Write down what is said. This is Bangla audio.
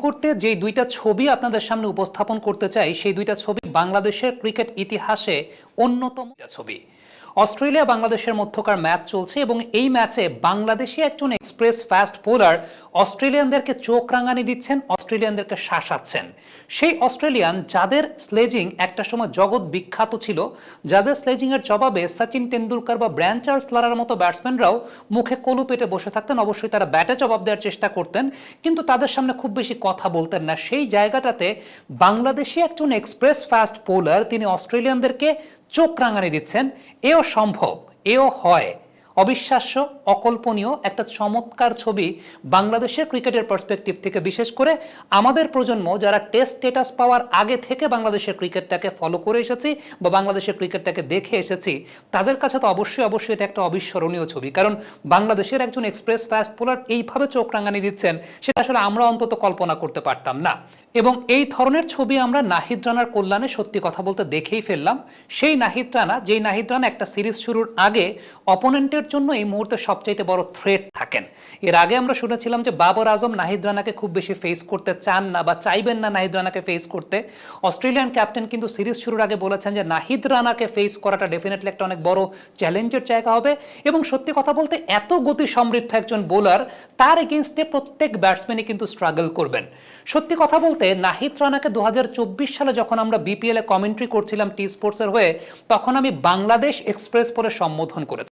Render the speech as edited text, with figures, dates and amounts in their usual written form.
মুহূর্তে যে দুইটা ছবি আপনাদের সামনে উপস্থাপন করতে চাই সেই দুইটা ছবি বাংলাদেশের ক্রিকেট ইতিহাসে অন্যতম ছবি। অস্ট্রেলিয়া বাংলাদেশের মধ্যকার ম্যাচ চলছে এবং এই ম্যাচে বাংলাদেশি একজন এক্সপ্রেস ফাস্ট বোলার অস্ট্রেলিয়ানদেরকে চোখ রাঙানি দিচ্ছেন, অস্ট্রেলিয়ানদেরকে শাসাচ্ছেন। সেই অস্ট্রেলিয়ান যাদের স্লেজিং একটা সময় জগৎ বিখ্যাত ছিল, যাদের স্লেজিং এর জবাবে সচিন টেন্ডুলকার বা ব্রায়ান চার্লস লারার মতো ব্যাটসম্যানরাও মুখে কলু পেটে বসে থাকতেন। অবশ্যই তারা ব্যাটে জবাব দেওয়ার চেষ্টা করতেন, কিন্তু তাদের সামনে খুব বেশি কথা বলতেন না। সেই জায়গাটাতে বাংলাদেশি একজন এক্সপ্রেস ফাস্ট বোলার তিনি অস্ট্রেলিয়ানদেরকে চোখ রাঙানি দিচ্ছেন। এও সম্ভব, এও হয়। অবিশ্বাস্য, অকল্পনীয় একটা চমৎকার ছবি বাংলাদেশের ক্রিকেটের পার্সপেক্টিভ থেকে, বিশেষ করে আমাদের প্রজন্ম যারা টেস্ট স্ট্যাটাস পাওয়ার আগে থেকে বাংলাদেশের ক্রিকেটটাকে ফলো করে এসেছি বা বাংলাদেশের ক্রিকেটটাকে দেখে এসেছি, তাদের কাছে তো অবশ্যই এটা একটা অবিস্মরণীয় ছবি। কারণ বাংলাদেশের একজন এক্সপ্রেস ফাস্ট বোলার এইভাবে চোখ রাঙানি দিচ্ছেন, সেটা আসলে আমরা অন্তত কল্পনা করতে পারতাম না। এবং এই ধরনের ছবি আমরা নাহিদ রানার কল্যাণে সত্যি কথা বলতে দেখেই ফেললাম। সেই নাহিদ রানা, যেই নাহিদ রানা একটা সিরিজ শুরুর আগে অপোনেন্টের জন্য এই মুহূর্তে সবচাইতে বড় থ্রেট থাকেন। এর আগে আমরা শুনেছিলাম যে বাবর আজম নাহিদ রানাকে খুব বেশি ফেস করতে চান না বা চাইবেন না নাহিদ রানাকে ফেস করতে। অস্ট্রেলিয়ান ক্যাপ্টেন কিন্তু সিরিজ শুরুর আগে বলেছেন যে নাহিদ রানাকে ফেস করাটা ডেফিনেটলি একটা অনেক বড় চ্যালেঞ্জের জায়গা হবে। এবং সত্যি কথা বলতে এত গতি সমৃদ্ধ একজন বোলার, তার এগেইনস্টে প্রত্যেক ব্যাটসম্যানই কিন্তু স্ট্রাগল করবেন। সত্যি কথা বলতে নাহিদ রানাকে 2024 সালে যখন আমরা বিপিএল এ কমেন্ট্রি করছিলাম টি স্পোর্টস এর হয়ে, তখন আমি বাংলাদেশ এক্সপ্রেস বলে সম্বোধন করেছি।